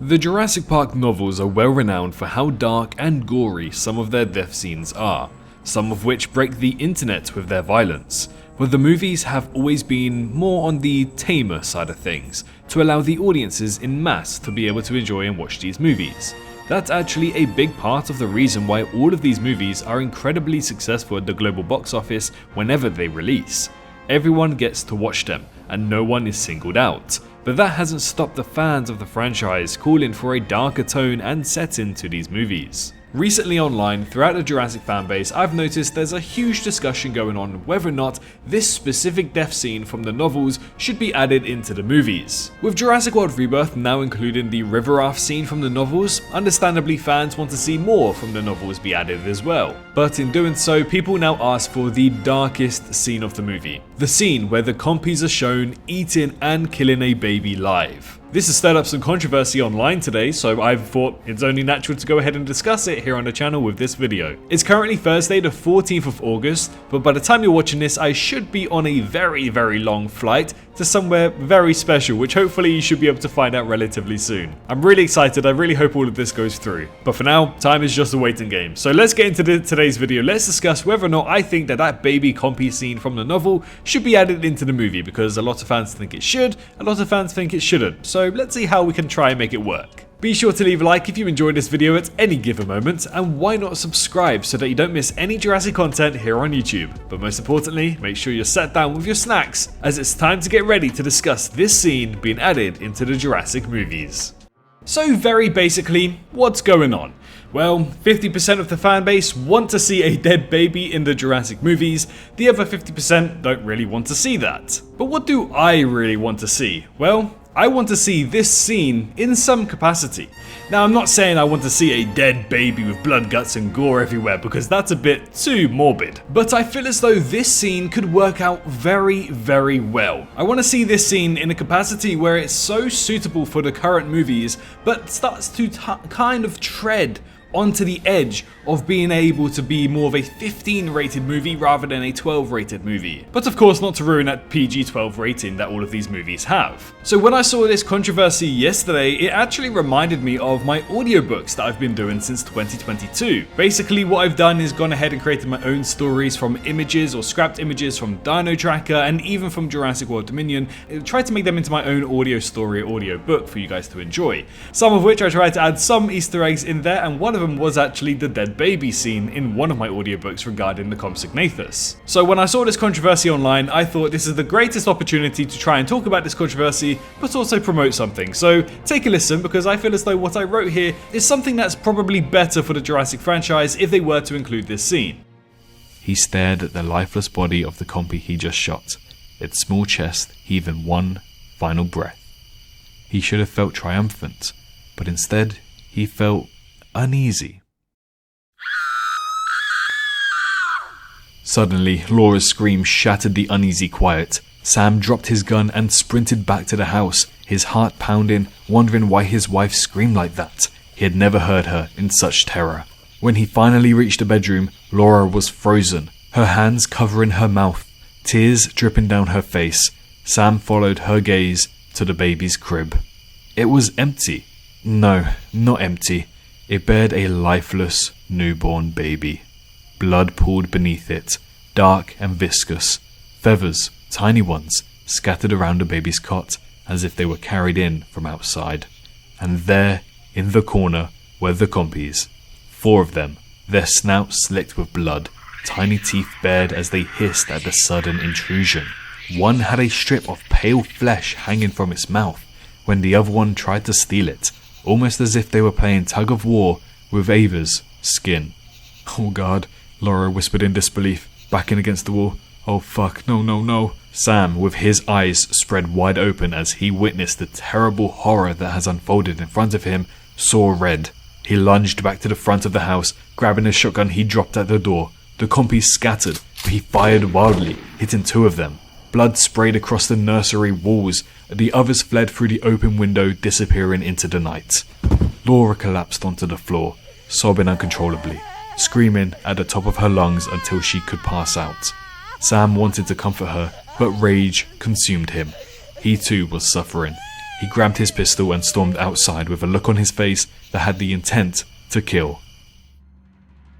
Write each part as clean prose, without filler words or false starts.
The Jurassic Park novels are well renowned for how dark and gory some of their death scenes are, some of which break the internet with their violence, but the movies have always been more on the tamer side of things, to allow the audiences in mass to be able to enjoy and watch these movies. That's actually a big part of the reason why all of these movies are incredibly successful at the global box office whenever they release. Everyone gets to watch them, and no one is singled out. But that hasn't stopped the fans of the franchise calling for a darker tone and setting to these movies. Recently online, throughout the Jurassic fanbase, I've noticed there's a huge discussion going on whether or not this specific death scene from the novels should be added into the movies. With Jurassic World Rebirth now including the river raft scene from the novels, understandably fans want to see more from the novels be added as well. But in doing so, people now ask for the darkest scene of the movie. The scene where the compies are shown eating and killing a baby live. This has stirred up some controversy online today, so I've thought it's only natural to go ahead and discuss it here on the channel with this video. It's currently Thursday the 14th of August, but by the time you're watching this I should be on a very long flight to somewhere very special, which hopefully you should be able to find out relatively soon. I'm really excited, I really hope all of this goes through. But for now, time is just a waiting game. So let's get into today's video. Let's discuss whether or not I think that baby compy scene from the novel should be added into the movie, because a lot of fans think it should, a lot of fans think it shouldn't. So let's see how we can try and make it work. Be sure to leave a like if you enjoyed this video at any given moment, and why not subscribe so that you don't miss any Jurassic content here on YouTube. But most importantly, make sure you're sat down with your snacks, as it's time to get ready to discuss this scene being added into the Jurassic movies. So very basically, what's going on? Well, 50% of the fanbase want to see a dead baby in the Jurassic movies, the other 50% don't really want to see that. But what do I really want to see? Well, I want to see this scene in some capacity. Now, I'm not saying I want to see a dead baby with blood, guts and gore everywhere, because that's a bit too morbid. But I feel as though this scene could work out very well. I want to see this scene in a capacity where it's so suitable for the current movies, but starts to kind of tread onto the edge of being able to be more of a 15 rated movie rather than a 12 rated movie. But of course not to ruin that PG-12 rating that all of these movies have. So when I saw this controversy yesterday, it actually reminded me of my audiobooks that I've been doing since 2022. Basically what I've done is gone ahead and created my own stories from images or scrapped images from Dino Tracker and even from Jurassic World Dominion. I tried to make them into my own audio story, audio book for you guys to enjoy. Some of which I tried to add some Easter eggs in there, and one of them was actually the dead baby scene in one of my audiobooks regarding the Compsognathus. So when I saw this controversy online, I thought this is the greatest opportunity to try and talk about this controversy, but also promote something. So take a listen, because I feel as though what I wrote here is something that's probably better for the Jurassic franchise if they were to include this scene. He stared at the lifeless body of the compy he just shot, its small chest heaving one final breath. He should have felt triumphant, but instead he felt uneasy. Suddenly, Laura's scream shattered the uneasy quiet. Sam dropped his gun and sprinted back to the house, his heart pounding, wondering why his wife screamed like that. He had never heard her in such terror. When he finally reached the bedroom, Laura was frozen, her hands covering her mouth, tears dripping down her face. Sam followed her gaze to the baby's crib. It was empty. No, not empty. It bared a lifeless, newborn baby. Blood pooled beneath it, dark and viscous. Feathers, tiny ones, scattered around the baby's cot as if they were carried in from outside. And there, in the corner, were the compies. 4 of them, their snouts slicked with blood, tiny teeth bared as they hissed at the sudden intrusion. One had a strip of pale flesh hanging from its mouth, when the other one tried to steal it, almost as if they were playing tug of war with Ava's skin. "Oh God," Laura whispered in disbelief, backing against the wall. "Oh fuck, no. Sam, with his eyes spread wide open as he witnessed the terrible horror that has unfolded in front of him, saw red. He lunged back to the front of the house, grabbing a shotgun he dropped at the door. The compies scattered, but he fired wildly, hitting 2 of them. Blood sprayed across the nursery walls. The others fled through the open window, disappearing into the night. Laura collapsed onto the floor, sobbing uncontrollably, screaming at the top of her lungs until she could pass out. Sam wanted to comfort her, but rage consumed him. He too was suffering. He grabbed his pistol and stormed outside with a look on his face that had the intent to kill.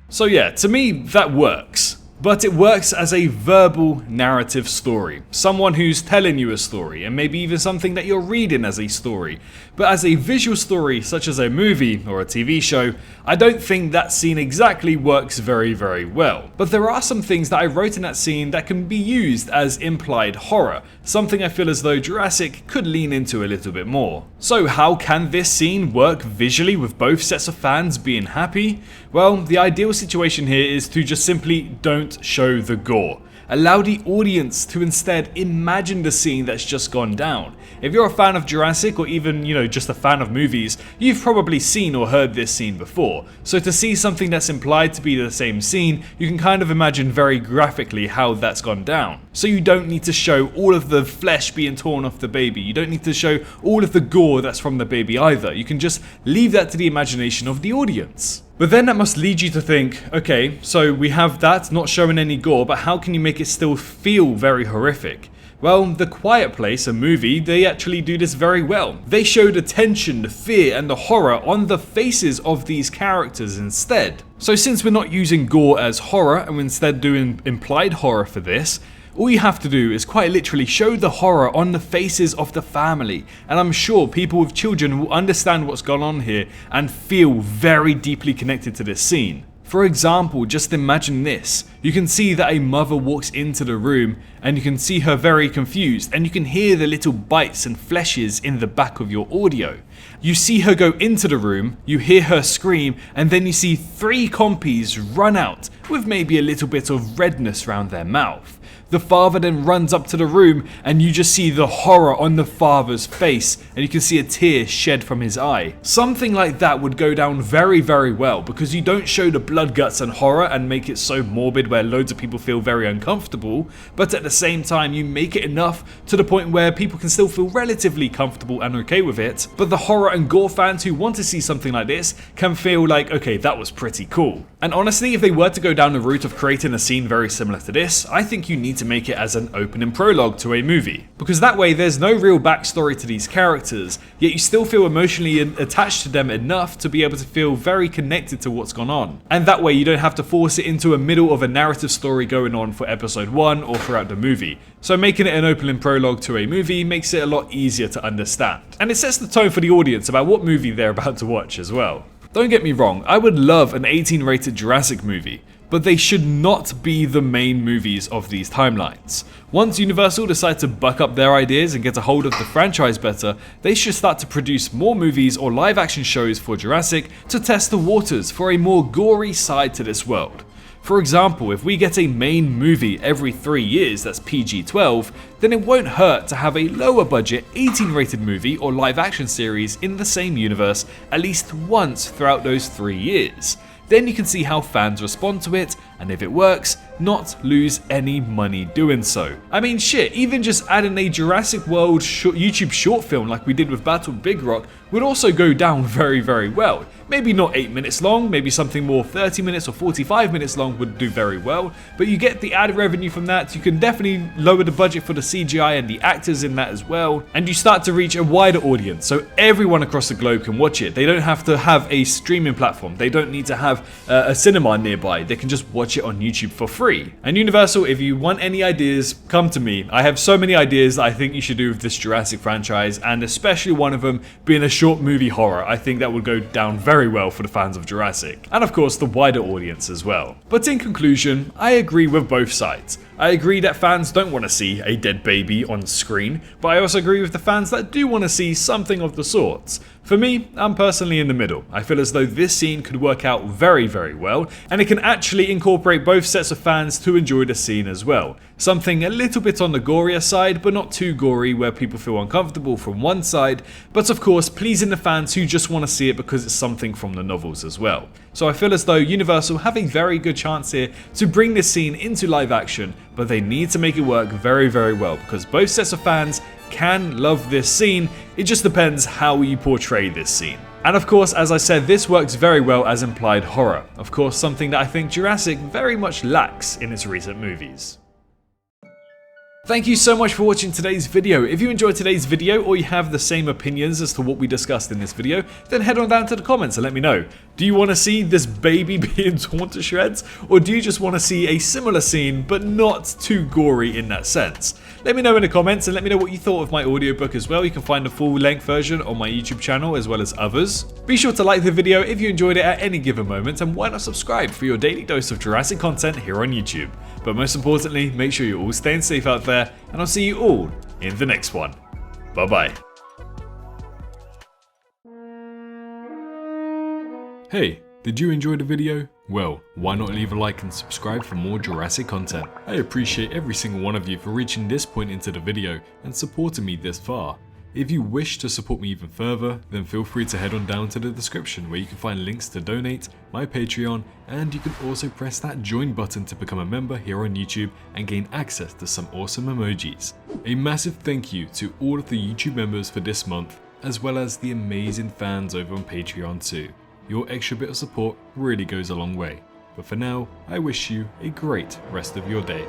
So yeah, to me that works. But it works as a verbal narrative story. Someone who's telling you a story, and maybe even something that you're reading as a story. But as a visual story, such as a movie or a TV show, I don't think that scene exactly works very well. But there are some things that I wrote in that scene that can be used as implied horror, something I feel as though Jurassic could lean into a little bit more. So how can this scene work visually with both sets of fans being happy? Well, the ideal situation here is to just simply don't show the gore. Allow the audience to instead imagine the scene that's just gone down. If you're a fan of Jurassic, or even, just a fan of movies, you've probably seen or heard this scene before. So to see something that's implied to be the same scene, you can kind of imagine very graphically how that's gone down. So you don't need to show all of the flesh being torn off the baby. You don't need to show all of the gore that's from the baby either. You can just leave that to the imagination of the audience. But then that must lead you to think, okay, so we have that not showing any gore, but how can you make it still feel very horrific? Well, The Quiet Place, a movie, they actually do this very well. They show the tension, the fear, and the horror on the faces of these characters instead. So since we're not using gore as horror, and we're instead doing implied horror for this, all you have to do is quite literally show the horror on the faces of the family, and I'm sure people with children will understand what's gone on here and feel very deeply connected to this scene. For example, just imagine this. You can see that a mother walks into the room and you can see her very confused, and you can hear the little bites and fleshes in the back of your audio. You see her go into the room, you hear her scream, and then you see 3 compies run out with maybe a little bit of redness around their mouth. The father then runs up to the room and you just see the horror on the father's face, and you can see a tear shed from his eye. Something like that would go down very well, because you don't show the blood, guts and horror and make it so morbid where loads of people feel very uncomfortable, but at the same time you make it enough to the point where people can still feel relatively comfortable and okay with it, but the horror and gore fans who want to see something like this can feel like, okay, that was pretty cool. And honestly, if they were to go down the route of creating a scene very similar to this, I think you need to make it as an opening prologue to a movie, because that way there's no real backstory to these characters, yet you still feel emotionally attached to them enough to be able to feel very connected to what's gone on. And that way you don't have to force it into a middle of a narrative story going on for episode 1 or throughout the movie. So making it an opening prologue to a movie makes it a lot easier to understand. And it sets the tone for the audience about what movie they're about to watch as well. Don't get me wrong, I would love an 18-rated Jurassic movie, but they should not be the main movies of these timelines. Once Universal decide to buck up their ideas and get a hold of the franchise better, they should start to produce more movies or live action shows for Jurassic to test the waters for a more gory side to this world. For example, if we get a main movie every 3 years that's PG-12, then it won't hurt to have a lower budget 18-rated movie or live action series in the same universe at least once throughout those 3 years. Then you can see how fans respond to it, and if it works, not lose any money doing so. I mean shit, even just adding a Jurassic World YouTube short film like we did with Battle Big Rock would also go down very well. Maybe not 8 minutes long, maybe something more 30 minutes or 45 minutes long would do very well, but you get the added revenue from that, you can definitely lower the budget for the CGI and the actors in that as well, and you start to reach a wider audience, so everyone across the globe can watch it. They don't have to have a streaming platform, they don't need to have a cinema nearby, they can just watch it on YouTube for free. And Universal, if you want any ideas, come to me. I have so many ideas that I think you should do with this Jurassic franchise, and especially one of them being a short movie horror. I think that would go down very well for the fans of Jurassic, and of course the wider audience as well. But in conclusion, I agree with both sides. I agree that fans don't want to see a dead baby on screen, but I also agree with the fans that do want to see something of the sorts. For me, I'm personally in the middle. I feel as though this scene could work out very well, and it can actually incorporate both sets of fans to enjoy the scene as well. Something a little bit on the gorier side, but not too gory where people feel uncomfortable from one side, but of course pleasing the fans who just want to see it because it's something from the novels as well. So I feel as though Universal have a very good chance here to bring this scene into live action, but they need to make it work very well, because both sets of fans can love this scene, it just depends how you portray this scene. And of course, as I said, this works very well as implied horror, of course something that I think Jurassic very much lacks in its recent movies. Thank you so much for watching today's video. If you enjoyed today's video or you have the same opinions as to what we discussed in this video, then head on down to the comments and let me know. Do you want to see this baby being torn to shreds, or do you just want to see a similar scene but not too gory in that sense? Let me know in the comments and let me know what you thought of my audiobook as well. You can find the full-length version on my YouTube channel as well as others. Be sure to like the video if you enjoyed it at any given moment, and why not subscribe for your daily dose of Jurassic content here on YouTube. But most importantly, make sure you're all staying safe out there, and I'll see you all in the next one. Bye bye. Hey, did you enjoy the video? Well, why not leave a like and subscribe for more Jurassic content? I appreciate every single one of you for reaching this point into the video and supporting me this far. If you wish to support me even further, then feel free to head on down to the description where you can find links to donate, my Patreon, and you can also press that join button to become a member here on YouTube and gain access to some awesome emojis. A massive thank you to all of the YouTube members for this month, as well as the amazing fans over on Patreon too. Your extra bit of support really goes a long way. But for now, I wish you a great rest of your day.